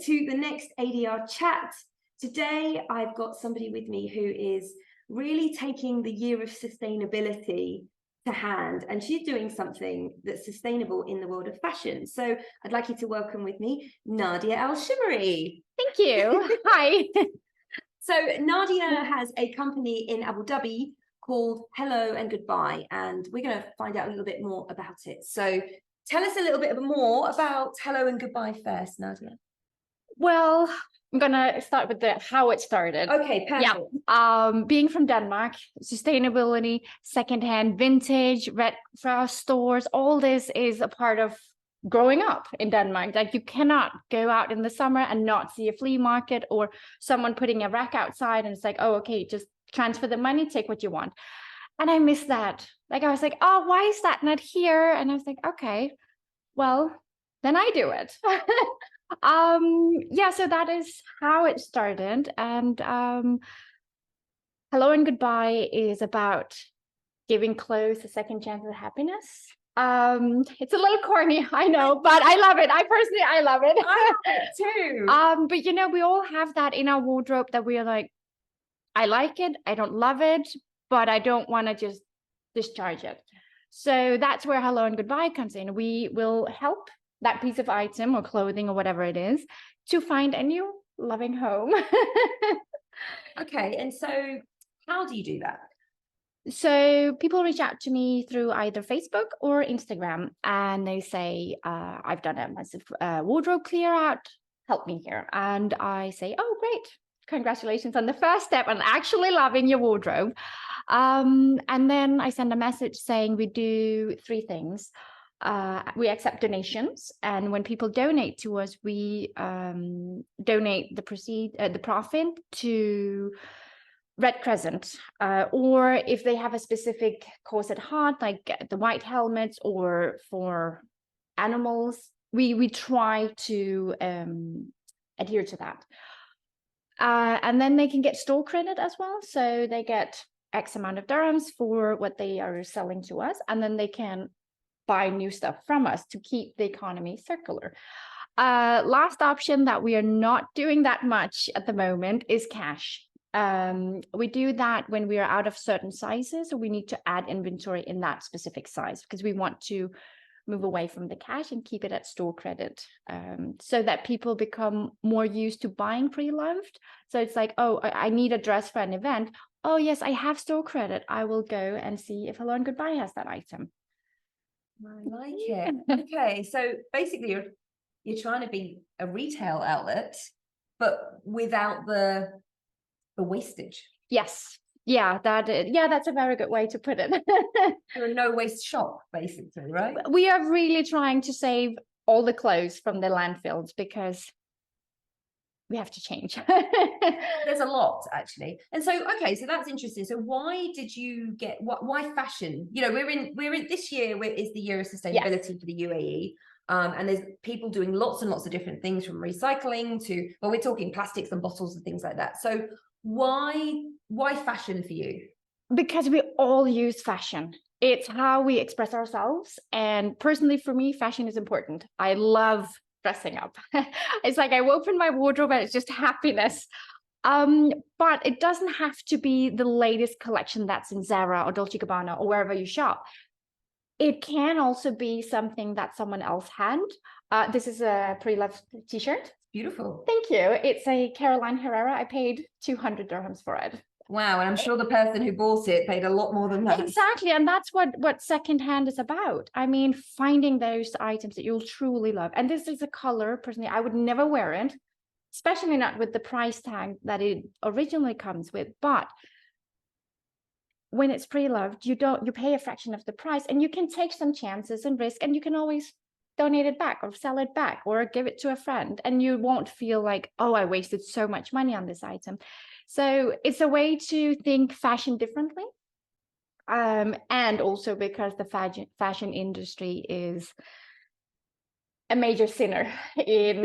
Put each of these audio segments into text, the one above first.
to the next ADR chat. Today, I've got somebody with me who is really taking the year of sustainability to hand, and she's doing something that's sustainable in the world of fashion. So I'd like you to welcome with me, Nadia Al Shimmari. Thank you. Hi. So Nadia has a company in Abu Dhabi called Hello and Goodbuy, and we're going to find out a little bit more about it. So tell us a little bit more about Hello and Goodbuy first, Nadia. Well, I'm gonna start with how it started. Okay, perfect. Being from Denmark, sustainability, secondhand, vintage, red frost stores, all this is a part of growing up in Denmark. Like, you cannot go out in the summer and not see a flea market or someone putting a rack outside and it's like, oh, okay, just transfer the money, take what you want. And I miss that. Like, I was like, oh, why is that not here? And I was like, okay, well, then I do it. So that is how it started. And Hello and Goodbye is about giving clothes a second chance at happiness. It's a little corny, I know, but I love it. I love it. I love it too. But you know, we all have that in our wardrobe that we are like, I like it, I don't love it, but I don't want to just discharge it. So that's where Hello and Goodbye comes in. We will help that piece of item or clothing or whatever it is to find a new loving home. Okay, and so how do you do that? So people reach out to me through either Facebook or Instagram, and they say, I've done a massive wardrobe clear out, help me here. And I say, oh, great. Congratulations on the first step on actually loving your wardrobe. And then I send a message saying we do three things. We accept donations, and when people donate to us, we donate the profit to Red Crescent, or if they have a specific cause at heart, like the white helmets or for animals, we try to adhere to that. And then they can get store credit as well. So they get X amount of dirhams for what they are selling to us, and then they can buy new stuff from us to keep the economy circular. Last option that we are not doing that much at the moment is cash. We do that when we are out of certain sizes, or we need to add inventory in that specific size, because we want to move away from the cash and keep it at store credit, so that people become more used to buying pre-loved. So it's like, oh, I need a dress for an event. Oh yes, I have store credit. I will go and see if Hello and Goodbye has that item. I like it. Okay, so basically you're trying to be a retail outlet, but without the wastage. Yes. Yeah, that's a very good way to put it. You're a no waste shop, basically, right? We are really trying to save all the clothes from the landfills, because we have to change. There's a lot, actually. And so, okay, so that's interesting. So why did you why fashion? You know, we're in this year is the year of sustainability, yes, for the UAE. And there's people doing lots and lots of different things, from recycling to, well, we're talking plastics and bottles and things like that. So why fashion for you? Because we all use fashion. It's how we express ourselves. And personally, for me, fashion is important. I love dressing up. It's like I open my wardrobe and it's just happiness. But it doesn't have to be the latest collection that's in Zara or Dolce & Gabbana or wherever you shop. It can also be something that someone else had. This is a pre-loved t-shirt. Beautiful. Thank you. It's a Caroline Herrera. I paid 200 dirhams for it. Wow, and I'm sure the person who bought it paid a lot more than that. Exactly, and that's what secondhand is about. I mean, finding those items that you'll truly love. And this is a color, personally, I would never wear it, especially not with the price tag that it originally comes with. But when it's pre-loved, you pay a fraction of the price, and you can take some chances and risk, and you can always donate it back or sell it back or give it to a friend, and you won't feel like, oh, I wasted so much money on this item. So it's a way to think fashion differently. And also because the fashion industry is a major sinner in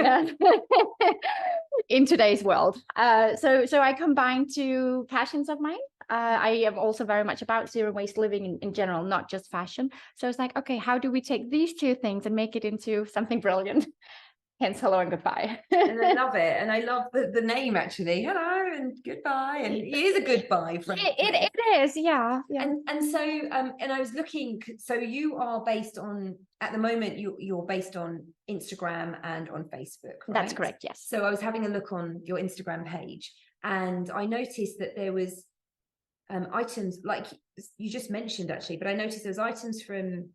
in today's world. So I combine two passions of mine. I am also very much about zero waste living in general, not just fashion. So it's like, okay, how do we take these two things and make it into something brilliant? Hence Hello and Goodbye. And I love it. And I love the name, actually. Hello and goodbye. And it is a goodbye. It is, yeah. And so, and I was looking, so you are based on, at the moment, you're based on Instagram and on Facebook, right? That's correct, yes. So I was having a look on your Instagram page, and I noticed that there was items, like you just mentioned, actually, but I noticed there was items from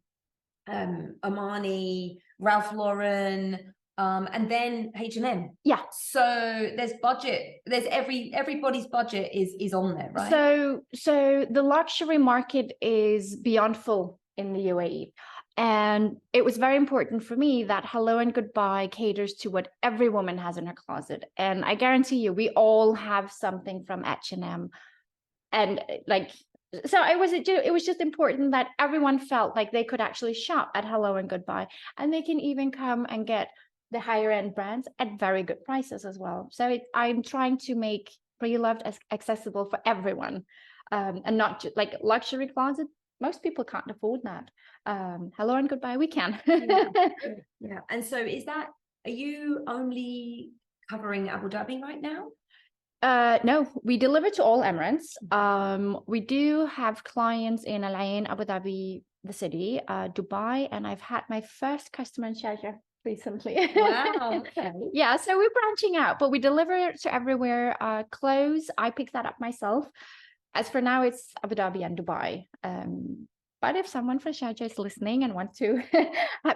Armani, Ralph Lauren, and then H&M. Yeah. So there's budget. There's everybody's budget is on there, right? So the luxury market is beyond full in the UAE. And it was very important for me that Hello and Goodbye caters to what every woman has in her closet. And I guarantee you, we all have something from H&M. And like, so it was just important that everyone felt like they could actually shop at Hello and Goodbye, and they can even come and get the higher end brands at very good prices as well. So I'm trying to make Pre-Loved as accessible for everyone, and not just like luxury closet. Most people can't afford that. Hello and Goodbye, we can. Yeah. And so are you only covering Abu Dhabi right now? No, we deliver to all Emirates. We do have clients in Al Ain, Abu Dhabi, the city, Dubai, and I've had my first customer in Sharjah recently. Wow. Okay. Yeah, so we're branching out, but we deliver to everywhere. Clothes, I pick that up myself. As for now, it's Abu Dhabi and Dubai. But if someone from Sharjah is listening and wants to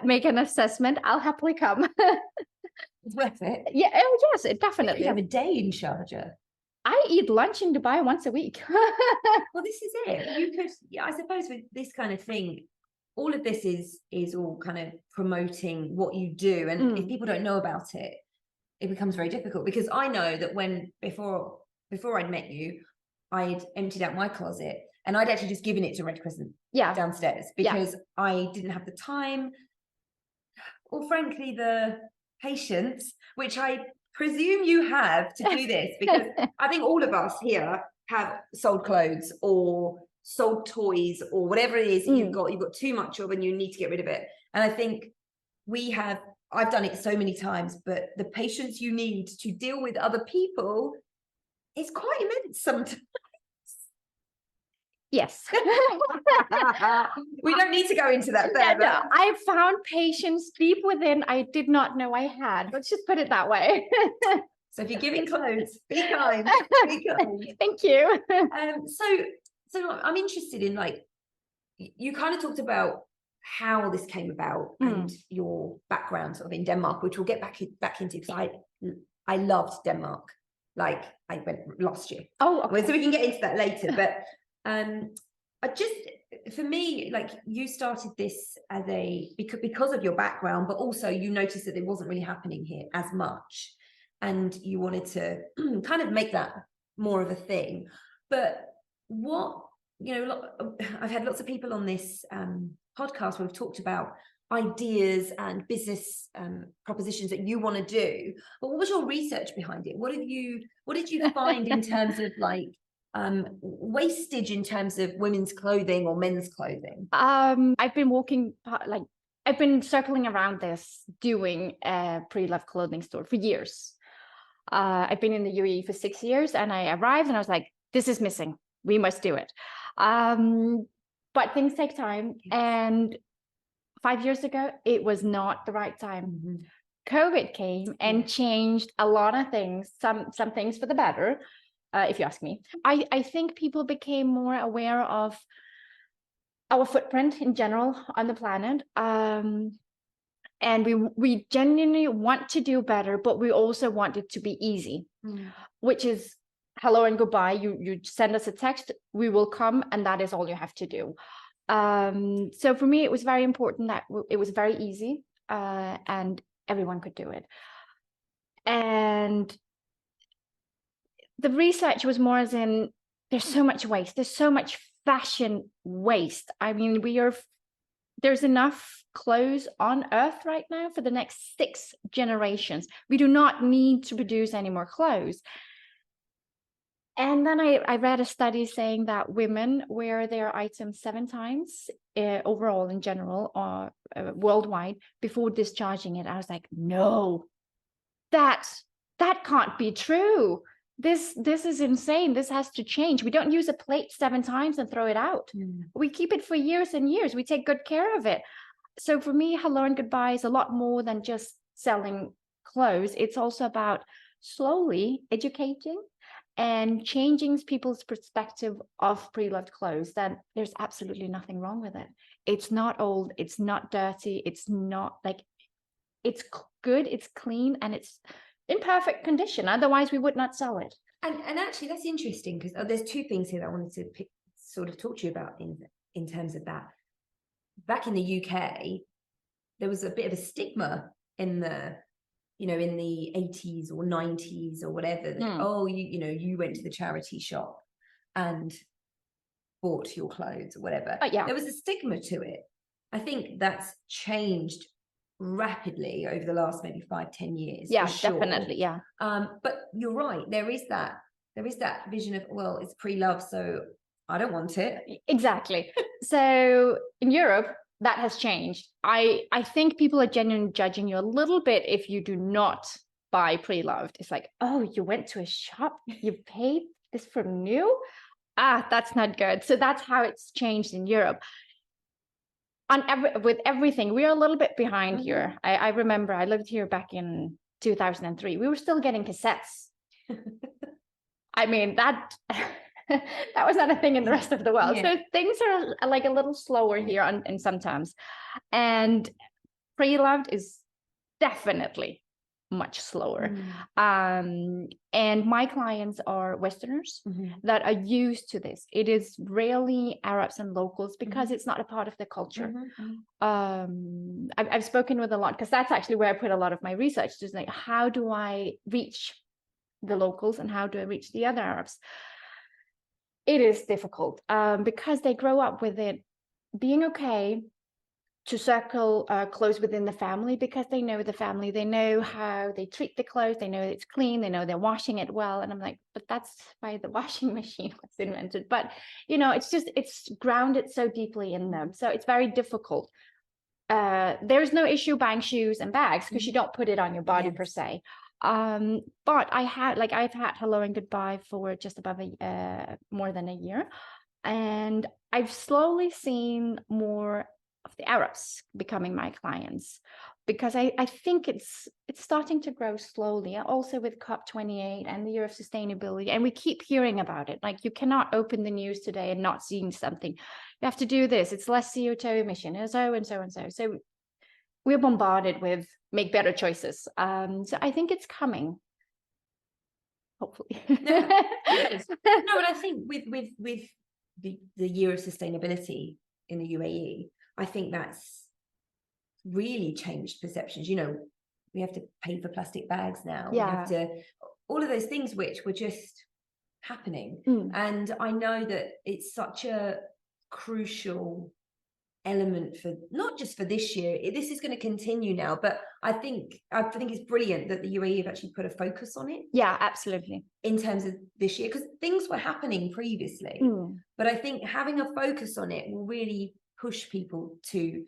make an assessment, I'll happily come. It's worth it. Yeah, oh, yes, it definitely. You have a day in Sharjah. I eat lunch in Dubai once a week. Well, this is it. You could, yeah, I suppose with this kind of thing, all of this is all kind of promoting what you do. And if people don't know about it, it becomes very difficult, because I know that before I'd met you, I'd emptied out my closet and I'd actually just given it to Red Crescent downstairs, because I didn't have the time, or frankly, the patience, which I presume you have to do this, because I think all of us here have sold clothes or sold toys or whatever it is you've got too much of and you need to get rid of it. And I think I've done it so many times, but the patience you need to deal with other people is quite immense sometimes. Yes. We don't need to go into that further. No, I found patience deep within I did not know I had. Let's just put it that way. So if you're giving clothes, be kind. Be kind. Thank you. So I'm interested in, like, you kind of talked about how this came about and your background sort of in Denmark, which we'll get back into, because I loved Denmark. Like, I went last year. Oh, okay. So we can get into that later. But for me, like, you started this as because of your background, but also you noticed that it wasn't really happening here as much, and you wanted to kind of make that more of a thing. But I've had lots of people on this podcast where we've talked about ideas and business propositions that you want to do. But what was your research behind it? What did you find in terms of, like, wastage in terms of women's clothing or men's clothing? I've been circling around this, doing a pre-loved clothing store for years. I've been in the UAE for 6 years, and I arrived and I was like, this is missing. We must do it. But things take time. And 5 years ago, it was not the right time. COVID came and changed a lot of things, some things for the better. If you ask me, I think people became more aware of our footprint in general on the planet. And we genuinely want to do better, but we also want it to be easy, which is Hello and Goodbye. You send us a text, we will come, and that is all you have to do. So for me, it was very important that it was very easy, and everyone could do it. And the research was more as in, there's so much waste. There's so much fashion waste. I mean, there's enough clothes on Earth right now for the next 6 generations. We do not need to produce any more clothes. And then I read a study saying that women wear their items 7 times overall in general, or worldwide, before discharging it. I was like, no, that can't be true. This is insane. This has to change. We don't use a plate 7 times and throw it out. We keep it for years and years. We take good care of it. So for me, Hello and Goodbuy is a lot more than just selling clothes. It's also about slowly educating and changing people's perspective of pre-loved clothes, that there's absolutely nothing wrong with it. It's not old, it's not dirty, it's not like, it's good, it's clean, and it's in perfect condition. Otherwise, we would not sell it. And actually, that's interesting, because there's 2 things here that I wanted to sort of talk to you about in terms of that. Back in the UK, there was a bit of a stigma in the, in the 80s or 90s or whatever, that, oh, you went to the charity shop and bought your clothes or whatever. Yeah. There was a stigma to it. I think that's changed rapidly over the last maybe 5-10 years. Yeah, sure. Definitely. Yeah. But you're right. There is that vision of, well, it's pre-loved, so I don't want it. Exactly. So in Europe, that has changed. I think people are genuinely judging you a little bit if you do not buy pre-loved. It's like, oh, you went to a shop, you paid this from new? That's not good. So that's how it's changed in Europe. With everything, we are a little bit behind here. I remember I lived here back in 2003. We were still getting cassettes. I mean, that was not a thing in the rest of the world. Yeah. So things are like a little slower here and sometimes. And pre-loved is definitely much slower. And my clients are Westerners that are used to this. It is rarely Arabs and locals, because it's not a part of the culture. I've spoken with a lot, because that's actually where I put a lot of my research, just like, how do I reach the locals and how do I reach the other Arabs? It is difficult because they grow up with it being okay to circle clothes within the family, because they know the family, they know how they treat the clothes, they know it's clean, they know they're washing it well. And I'm like, but that's why the washing machine was invented. But it's grounded so deeply in them, so it's very difficult. There's no issue buying shoes and bags, because you don't put it on your body per se. But I've had Hello and Goodbuy for just above more than a year, and I've slowly seen more of the Arabs becoming my clients, because I think it's starting to grow slowly. Also with COP28 and the Year of Sustainability, and we keep hearing about it. Like, you cannot open the news today and not seeing something. You have to do this. It's less CO2 emission, and so and so and so. So we're bombarded with make better choices. So I think it's coming, hopefully. Yes. No, but I think with the Year of Sustainability in the UAE, I think that's really changed perceptions. We have to pay for plastic bags now. Yeah. We have to, all of those things which were just happening. And I know that it's such a crucial element for not just for this year. This is going to continue now, but I think it's brilliant that the UAE have actually put a focus on it. Yeah, absolutely. In terms of this year, because things were happening previously, but I think having a focus on it will really push people to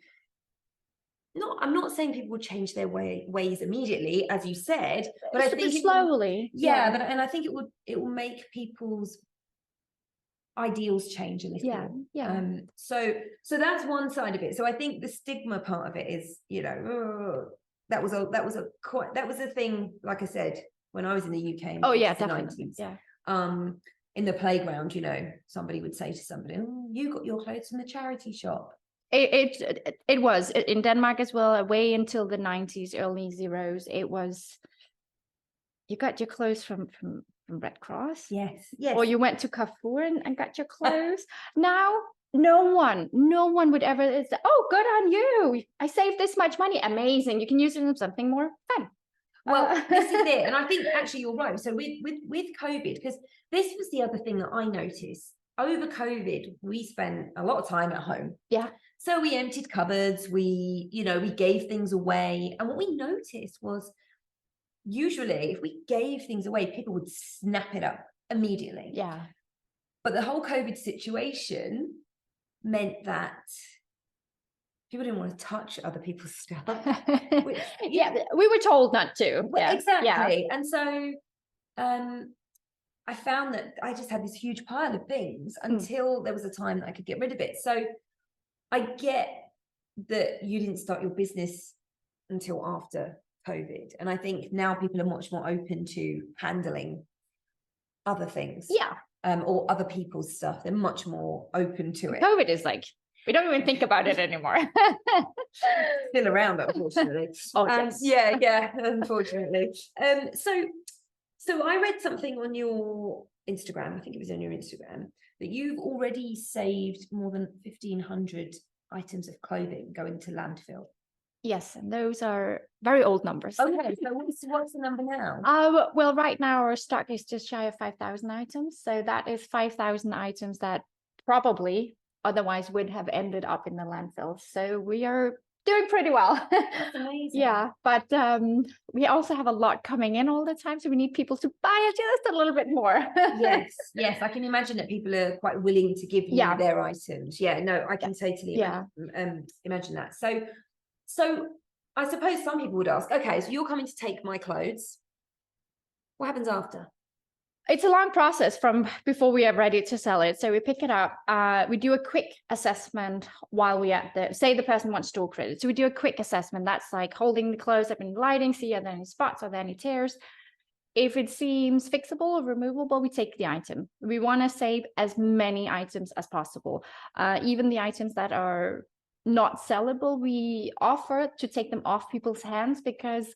I'm not saying people will change their ways immediately, as you said, but I think slowly. But I think it will make people's ideals change a little. So that's one side of it. So I think the stigma part of it is, that was a thing, like I said, when I was in the UK. Definitely. 90s. In the playground, somebody would say to somebody, oh, you got your clothes from the charity shop. It was in Denmark as well, way until the 90s, early zeros. It was, you got your clothes from Red Cross. Yes. Or you went to Carrefour and got your clothes. Now, no one would ever say, oh, good on you. I saved this much money. Amazing. You can use it in something more fun. Well, this is it. And I think actually you're right. So with COVID, because this was the other thing that I noticed. Over COVID, we spent a lot of time at home. Yeah. So we emptied cupboards, we gave things away. And what we noticed was, usually if we gave things away, people would snap it up immediately. Yeah. But the whole COVID situation meant that people didn't want to touch other people's stuff. Which, yeah, we were told not to. Well, yeah, exactly. yeah. And so I found that I just had this huge pile of things until there was a time that I could get rid of it. So I get that you didn't start your business until after COVID. And I think now people are much more open to handling other things. Yeah. Or other people's stuff. They're much more open to it. COVID is like, we don't even think about it anymore. Still around, unfortunately. Oh, yes. Yeah, unfortunately. So I read something on your Instagram, I think it was on your Instagram, that you've already saved more than 1,500 items of clothing going to landfill. Yes, and those are very old numbers. Okay, so what's the number now? Well, right now our stock is just shy of 5,000 items. So that is 5,000 items that probably otherwise would have ended up in the landfill. So we are doing pretty well. That's amazing. Yeah, but we also have a lot coming in all the time. So we need people to buy it just a little bit more. Yes, I can imagine that people are quite willing to give you their items. Yeah, no, I can totally imagine that. So I suppose some people would ask, okay, so you're coming to take my clothes. What happens after? It's a long process from before we are ready to sell it. So we pick it up. We do a quick assessment while we at say the person wants store credit. So we do a quick assessment. That's like holding the clothes up in lighting, see are there any spots, are there any tears. If it seems fixable or removable, we take the item. We want to save as many items as possible. Even the items that are not sellable, we offer to take them off people's hands because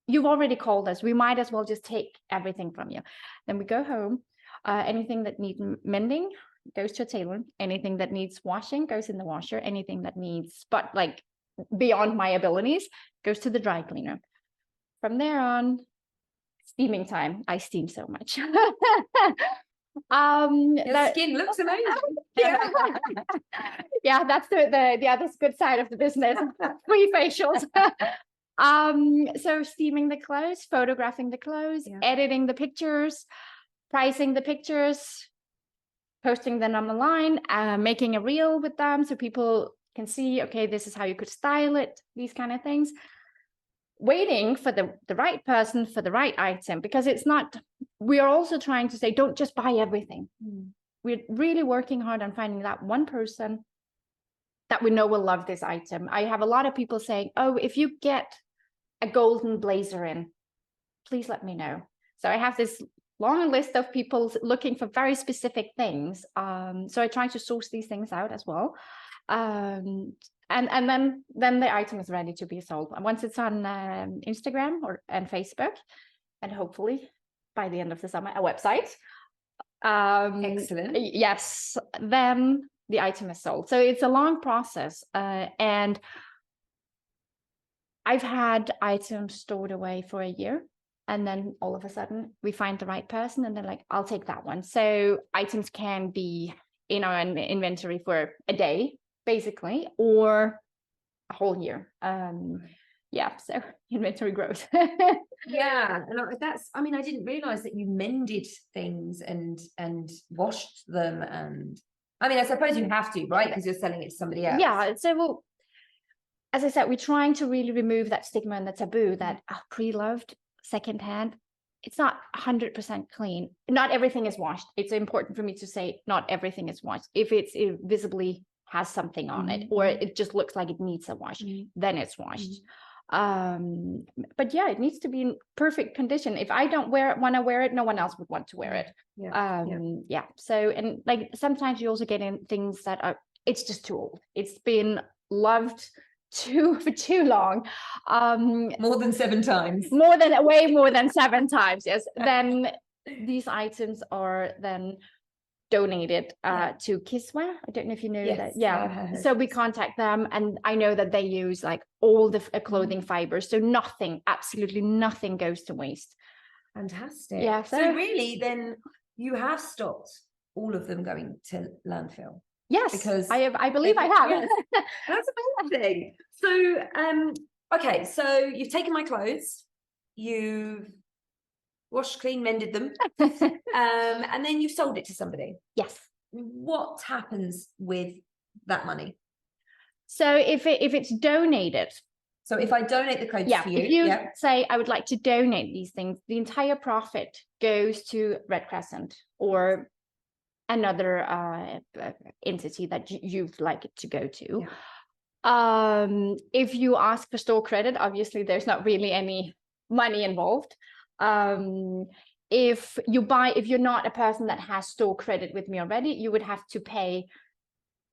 you've already called us. We might as well just take everything from you. Then we go home. Anything that needs mending goes to a tailor. Anything that needs washing goes in the washer. Anything that needs, but like beyond my abilities, goes to the dry cleaner. From there on, steaming time. I steam so much. Your skin looks amazing. Yeah, that's the other good side of the business. 3 facials. So steaming the clothes, photographing the clothes, editing the pictures, pricing the pictures, posting them on the line, making a reel with them so people can see, okay, this is how you could style it, these kind of things. Waiting for the right person for the right item, because it's not, we are also trying to say, don't just buy everything. We're really working hard on finding that one person that we know will love this item. I have a lot of people saying, oh, if you get a golden blazer in, please let me know. So I have this long list of people looking for very specific things. So I try to source these things out as well. And then the item is ready to be sold. And once it's on Instagram and Facebook, and hopefully by the end of the summer, a website. Excellent. Yes, then the item is sold. So it's a long process. And I've had items stored away for a year. And then all of a sudden we find the right person and they're like, I'll take that one. So items can be in our inventory for a day, basically, or a whole year. So inventory growth. Yeah, and that's, I mean, I didn't realize that you mended things and washed them, and I mean, I suppose you have to, right? Because you're selling it to somebody else. Yeah, so as I said, we're trying to really remove that stigma and the taboo that pre-loved secondhand, it's not 100% clean. Not everything is washed. It's important for me to say not everything is washed. If it visibly has something on it, or it just looks like it needs a wash, then it's washed. But yeah, it needs to be in perfect condition. If I don't want to wear it, no one else would want to wear it. So, and like sometimes you also get in things that are, it's just too old. It's been loved for too long. More than 7 times. Way more than 7 times. Yes. Then these items are then donated to Kiswa. I don't know if you know that. Yeah. So we contact them, and I know that they use like all the clothing fibers. So absolutely nothing goes to waste. Fantastic. Yeah. So really, then you have stopped all of them going to landfill. Yes, because I believe I have. Yes. That's amazing. So, okay, so you've taken my clothes, you've washed, clean, mended them, and then you've sold it to somebody. Yes. What happens with that money? So if it's donated. So if I donate the clothes to you, if you say, I would like to donate these things, the entire profit goes to Red Crescent or another entity that you'd like it to go to. If you ask for store credit, obviously there's not really any money involved. If you're not a person that has store credit with me already, you would have to pay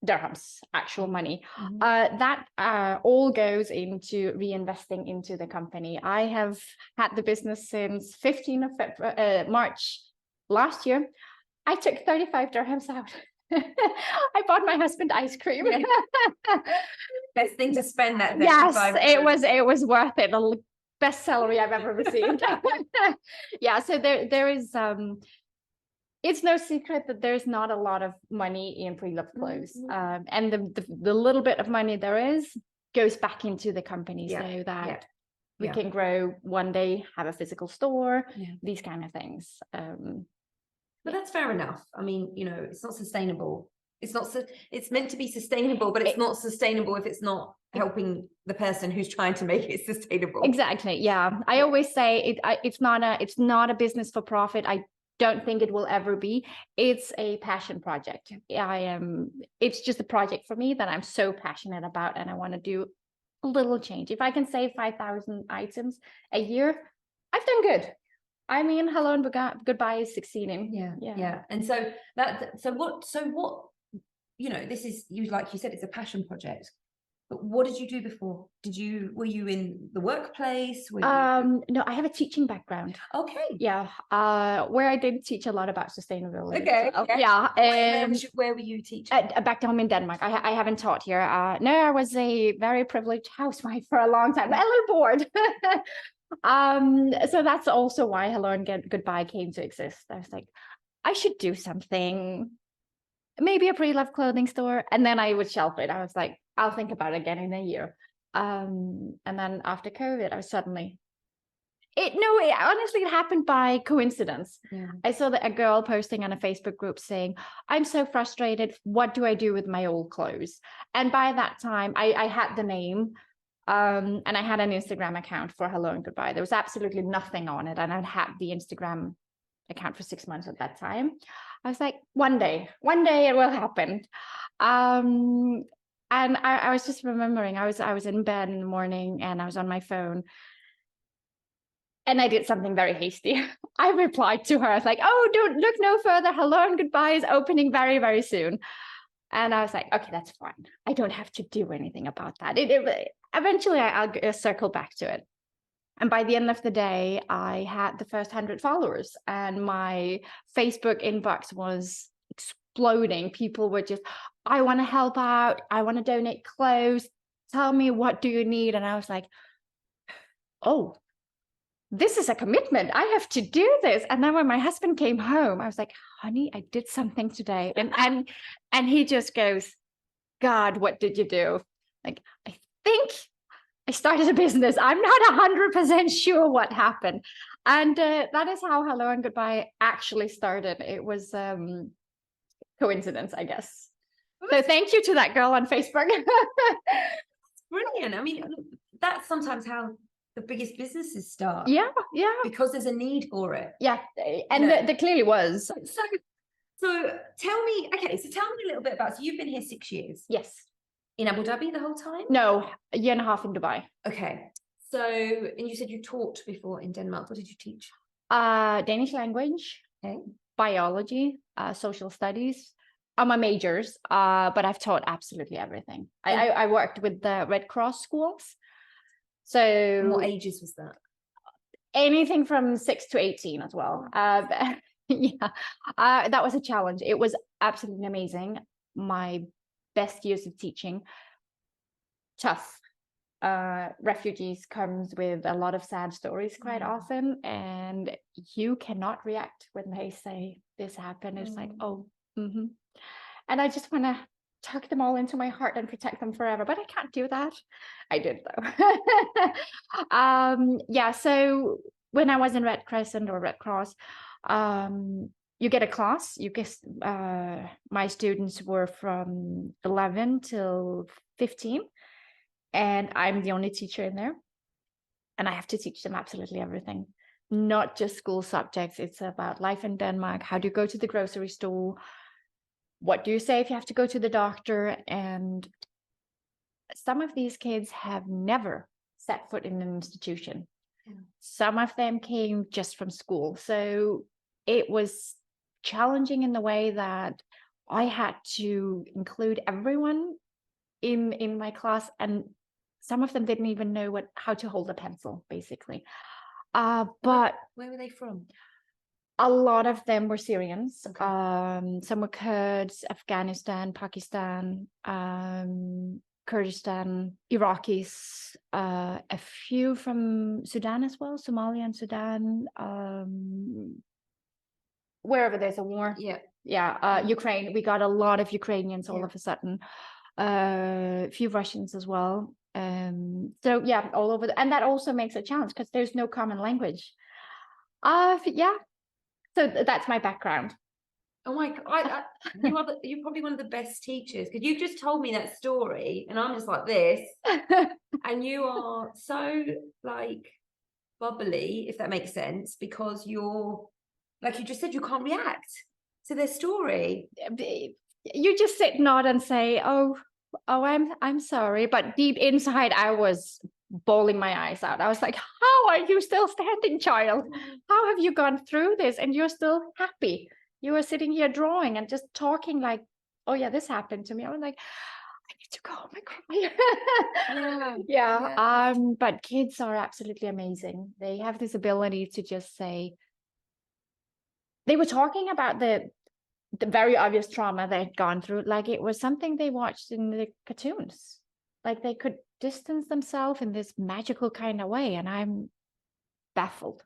dirhams, actual money. That all goes into reinvesting into the company. I have had the business since 15th of March last year. I took 35 dirhams out. I bought my husband ice cream. Best thing to spend that. Yes, it was worth it. The best salary I've ever received. So there is it's no secret that there's not a lot of money in pre-loved clothes. And the little bit of money there is goes back into the company so that we can grow one day, have a physical store, these kind of things. But that's fair enough. I mean, it's not sustainable. It's meant to be sustainable, but it's not sustainable if it's not helping the person who's trying to make it sustainable. Exactly. Yeah. I always say it's not a business for profit. I don't think it will ever be. It's a passion project. It's just a project for me that I'm so passionate about, and I want to do a little change. If I can save 5,000 items a year, I've done good. I mean, Hello and Goodbuy is succeeding. Yeah. And so what, this is, like you said, it's a passion project. But what did you do before? Were you in the workplace? No, I have a teaching background. Okay. Yeah. Where I did teach a lot about sustainability. Okay. Yeah. Where were you teaching? Back home in Denmark. I haven't taught here. No, I was a very privileged housewife for a long time. A little bored. So that's also why Hello and Goodbuy came to exist. I was like, I should do something, maybe a pre-loved clothing store. And then I would shelf it. I was like, I'll think about it again in a year. And then after COVID, I was suddenly, honestly, it happened by coincidence. I saw a girl posting on a Facebook group saying, I'm so frustrated. What do I do with my old clothes? And by that time, I had the name. And I had an Instagram account for Hello and Goodbuy. There was absolutely nothing on it. And I'd had the Instagram account for 6 months at that time. I was like, one day it will happen. And I was just remembering, I was in bed in the morning and I was on my phone. And I did something very hasty. I replied to her. I was like, oh, don't look no further. Hello and Goodbuy is opening very, very soon. And I was like, okay, that's fine. I don't have to do anything about that. Eventually, I'll circle back to it. And by the end of the day, I had the first 100 followers and my Facebook inbox was exploding. People were just, I want to help out. I want to donate clothes. Tell me, what do you need? And I was like, oh, this is a commitment. I have to do this. And then when my husband came home, I was like, honey, I did something today. And he just goes, God, what did you do? Like, I think I started a business. I'm not 100% sure what happened. And that is how Hello and Goodbye actually started. It was coincidence, I guess. So thank you to that girl on Facebook. Brilliant. I mean, that's sometimes how the biggest businesses start. Yeah. Because there's a need for it. Yeah. And there clearly was. So tell me a little bit about, so you've been here 6 years. Yes. In Abu Dhabi the whole time? No, a year and a half in Dubai. Okay. So, and you said you taught before in Denmark. What did you teach? Danish language, biology, social studies are my majors, but I've taught absolutely everything. I worked with the Red Cross schools. So and what ages was that? Anything from 6 to 18 as well. That was a challenge. It was absolutely amazing. My best years of teaching. Tough. Refugees comes with a lot of sad stories quite often, and you cannot react when they say this happened. It's like, and I just want to tuck them all into my heart and protect them forever, but I can't do that. I did though. So when I was in Red Crescent or Red Cross, you get a class. You get my students were from 11 till 15, and I'm the only teacher in there, and I have to teach them absolutely everything, not just school subjects. It's about life in Denmark. How do you go to the grocery store? What do you say if you have to go to the doctor? And some of these kids have never set foot in an institution. Some of them came just from school. So it was challenging in the way that I had to include everyone in my class, and some of them didn't even know how to hold a pencil, basically. But where were they from? A lot of them were Syrians. Okay. Some were Kurds, Afghanistan, Pakistan, Kurdistan, Iraqis, a few from Sudan as well, Somalia and Sudan, wherever there's a war. Ukraine. We got a lot of Ukrainians all of a sudden, a few Russians as well. So yeah, all over, and that also makes a challenge because there's no common language. So that's my background. Oh my God, you're probably one of the best teachers, because you've just told me that story and I'm just like this. And you are so like bubbly, if that makes sense, because you're, like you just said, you can't react to their story. You just sit, nod and say, oh, I'm sorry. But deep inside, I was bawling my eyes out. I was like, how are you still standing, child? How have you gone through this and you're still happy? You were sitting here drawing and just talking like, oh yeah, this happened to me. I was like, I need to go home and cry. But kids are absolutely amazing. They have this ability to just say, they were talking about the very obvious trauma they'd gone through, like it was something they watched in the cartoons. Like they could distance themselves in this magical kind of way. And I'm baffled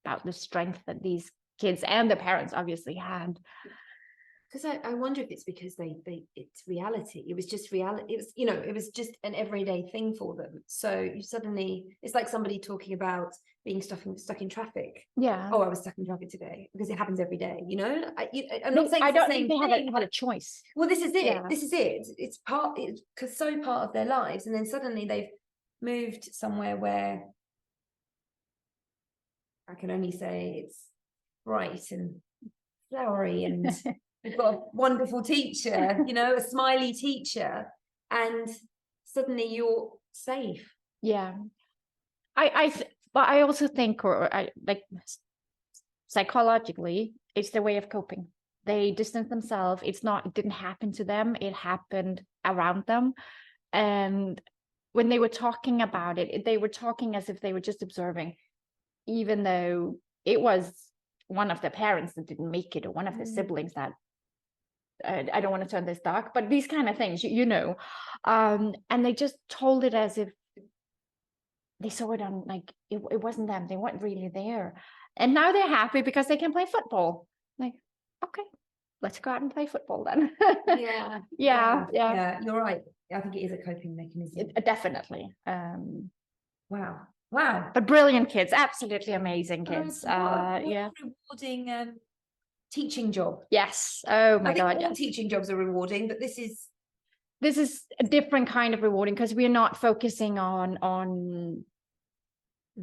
about the strength that these kids and the parents obviously had. Because I wonder if it's because it's reality. It was just reality. It was, you know, it was just an everyday thing for them. So you suddenly, it's like somebody talking about being stuck in traffic. Yeah. Oh, I was stuck in traffic today, because it happens every day. You know, I'm not saying I don't think they had a choice. Well, this is it. Yeah. This is it. It's so part of their lives, and then suddenly they've moved somewhere where I can only say it's bright and flowery and. We've got a wonderful teacher, you know, a smiley teacher, and suddenly you're safe. Yeah. But I also think, like psychologically, it's their way of coping. They distance themselves. It didn't happen to them. It happened around them. And when they were talking about it, they were talking as if they were just observing, even though it was one of the parents that didn't make it, or one of the siblings that, I don't want to turn this dark, but these kind of things, you know, and they just told it as if they saw it on, like, it wasn't them. They weren't really there. And now they're happy because they can play football. Like, okay, let's go out and play football then. Yeah. You're right. I think it is a coping mechanism. Definitely. Wow. But brilliant kids, absolutely amazing kids. What rewarding teaching job. Yes. Oh my God. All teaching jobs are rewarding, but this is a different kind of rewarding, because we're not focusing on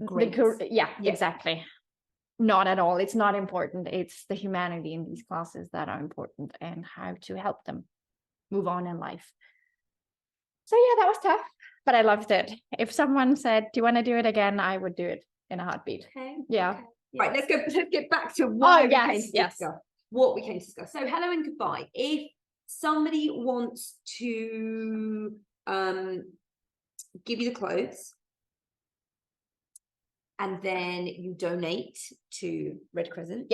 grades. Exactly. Not at all. It's not important. It's the humanity in these classes that are important, and how to help them move on in life. So yeah, that was tough, but I loved it. If someone said, do you want to do it again, I would do it in a heartbeat. Okay. Yeah. Okay. Right, let's get back to what we came to discuss. What we came to discuss. So Hello and Goodbuy. If somebody wants to give you the clothes, and then you donate to Red Crescent,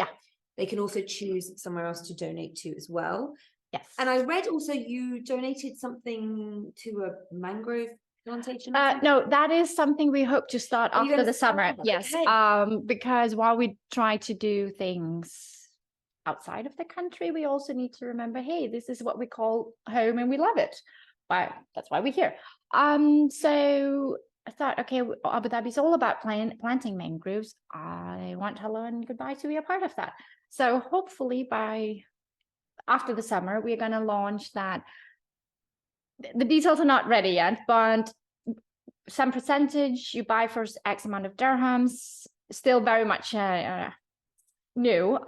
they can also choose somewhere else to donate to as well. Yes. And I read also you donated something to a mangrove plantation. No, that is something we hope to start after the summer. Yes. Okay. Because while we try to do things outside of the country, we also need to remember, hey, this is what we call home and we love it. That's why we're here. So I thought, okay, Abu Dhabi is all about planting mangroves. I want Hello and Goodbuy to be a part of that. So hopefully after the summer, we're going to launch that. The details are not ready yet, but some percentage you buy for X amount of dirhams, still very much new.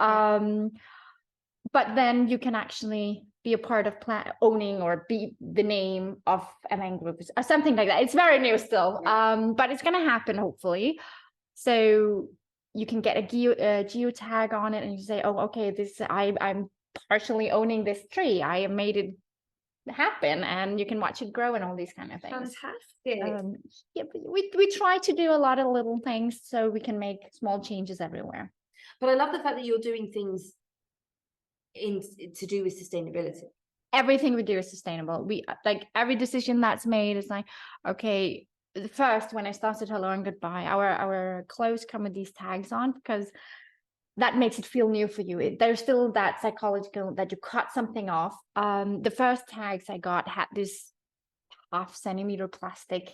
But then you can actually be a part of owning or be the name of a mangrove or something like that. It's very new still, but it's going to happen hopefully. So you can get a geo tag on it, and you say, oh, okay, I'm partially owning this tree. I have made it happen, and you can watch it grow and all these kind of things. Fantastic. Yeah, we try to do a lot of little things so we can make small changes everywhere. But I love the fact that you're doing things to do with sustainability. Everything we do is sustainable. We like every decision that's made is like, okay, first when I started Hello and Goodbuy, our clothes come with these tags on because that makes it feel new for you. There's still that psychological that you cut something off. The first tags I got had this 0.5 centimeter plastic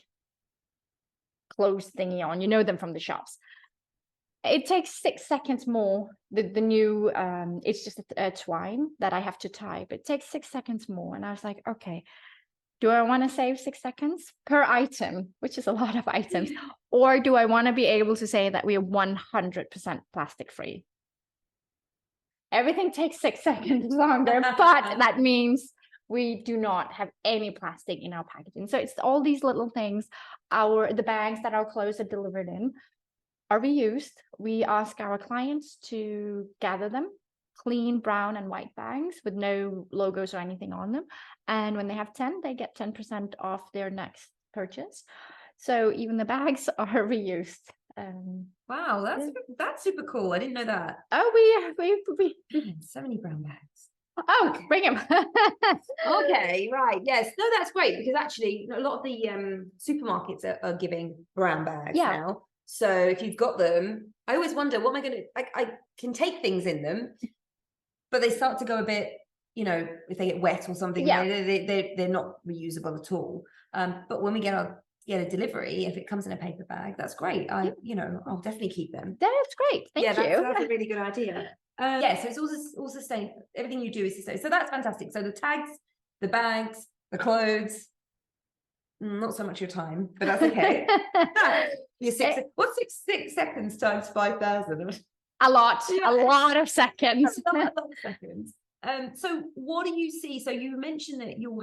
clothes thingy on. You know them from the shops. It takes 6 seconds more. The new it's just a twine that I have to tie, but it takes 6 seconds more. And I was like, okay, do I want to save 6 seconds per item, which is a lot of items, or do I want to be able to say that we are 100% plastic free? Everything takes 6 seconds longer, but that means we do not have any plastic in our packaging. So it's all these little things. The bags that our clothes are delivered in are reused. We ask our clients to gather them, clean brown and white bags with no logos or anything on them. And when they have 10, they get 10% off their next purchase. So even the bags are reused. Wow, that's super cool. I didn't know that. Oh, we so many brown bags. Oh, okay. Bring them. Okay, right. Yes. No, that's great, because actually a lot of the supermarkets are giving brown bags now. So if you've got them, I always wonder, what am I going to, I can take things in them, but they start to go a bit, you know, if they get wet or something, they're not reusable at all. But when we get a delivery, if it comes in a paper bag, that's great. I'll definitely keep them. That's great. Thank you. That's a really good idea. So it's all sustainable. Everything you do is sustainable. So that's fantastic. So the tags, the bags, the clothes, not so much your time, but that's okay. What's 6 seconds times 5,000? A lot of seconds. A lot of seconds. So what do you see? So you mentioned that you're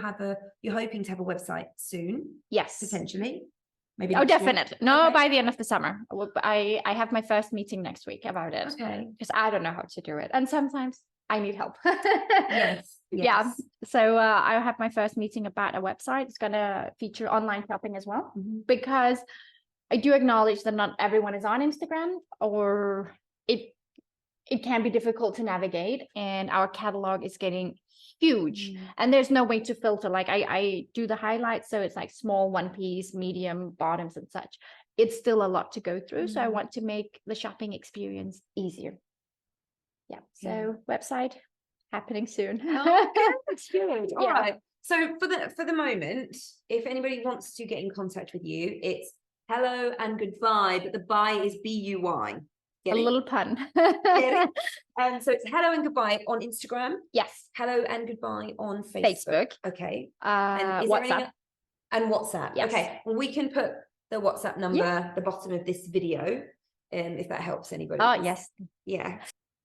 hoping to have a website soon. Yes. Potentially. Maybe. Oh, definitely. No, by the end of the summer. I have my first meeting next week about it. Okay. Because I don't know how to do it. And sometimes I need help. Yes. Yeah. So I'll have my first meeting about a website. It's going to feature online shopping as well. Mm-hmm. Because I do acknowledge that not everyone is on Instagram, or it can be difficult to navigate, and our catalog is getting huge, and there's no way to filter. Like I do the highlights, so it's like small, one piece, medium, bottoms and such. It's still a lot to go through. So I want to make the shopping experience easier. So website happening soon. Oh, good. All right. So for the moment, if anybody wants to get in contact with you, it's Hello and Goodbuy, but the buy is BUY. A little pun. So it's Hello and Goodbuy on Instagram. Yes. Hello and Goodbuy on Facebook. Okay. And WhatsApp. And WhatsApp. Yes. Okay. Well, we can put the WhatsApp number at the bottom of this video, if that helps anybody. Oh, yes. Yeah.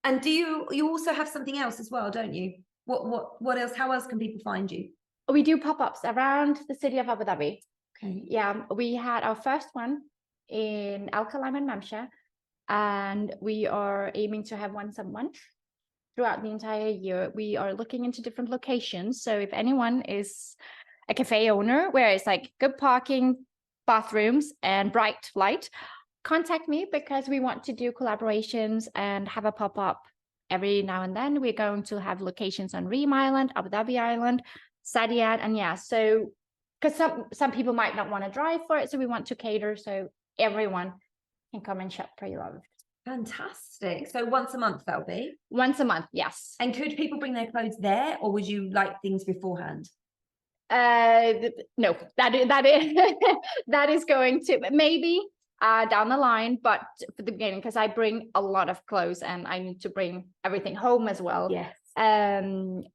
And do you also have something else as well, don't you? What else? How else can people find you? We do pop-ups around the city of Abu Dhabi. Okay. Yeah, we had our first one in Al Khalam and Mamsha, and we are aiming to have once a month throughout the entire year. We are looking into different locations. So if anyone is a cafe owner where it's like good parking, bathrooms, and bright light, contact me, because we want to do collaborations and have a pop-up every now and then. We're going to have locations on Reem Island, Abu Dhabi Island, Saadiyat, and so because some people might not want to drive for it, so we want to cater so everyone can come and shop pre-loved. Fantastic. So once a month that'll be? Once a month, yes. And could people bring their clothes there, or would you like things beforehand? No, that is going to maybe down the line, but for the beginning, because I bring a lot of clothes and I need to bring everything home as well. Yes.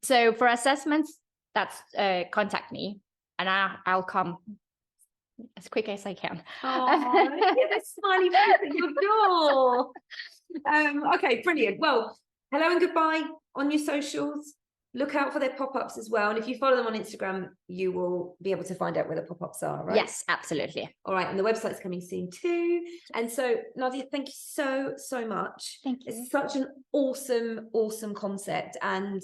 So for assessments, that's contact me and I'll come as quick as I can. Oh, the smiley face at your door. Okay, brilliant. Well, Hello and Goodbye on your socials. Look out for their pop-ups as well. And if you follow them on Instagram, you will be able to find out where the pop-ups are, right? Yes, absolutely. All right. And the website's coming soon too. And so, Nadia, thank you so, so much. Thank you. It's such an awesome, awesome concept. And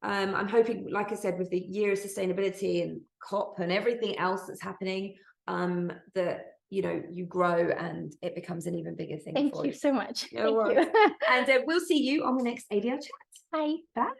I'm hoping, like I said, with the year of sustainability and COP and everything else that's happening, that, you know, you grow and it becomes an even bigger thing. Thank you so much. No worries. And we'll see you on the next ADR chat. Bye. Bye.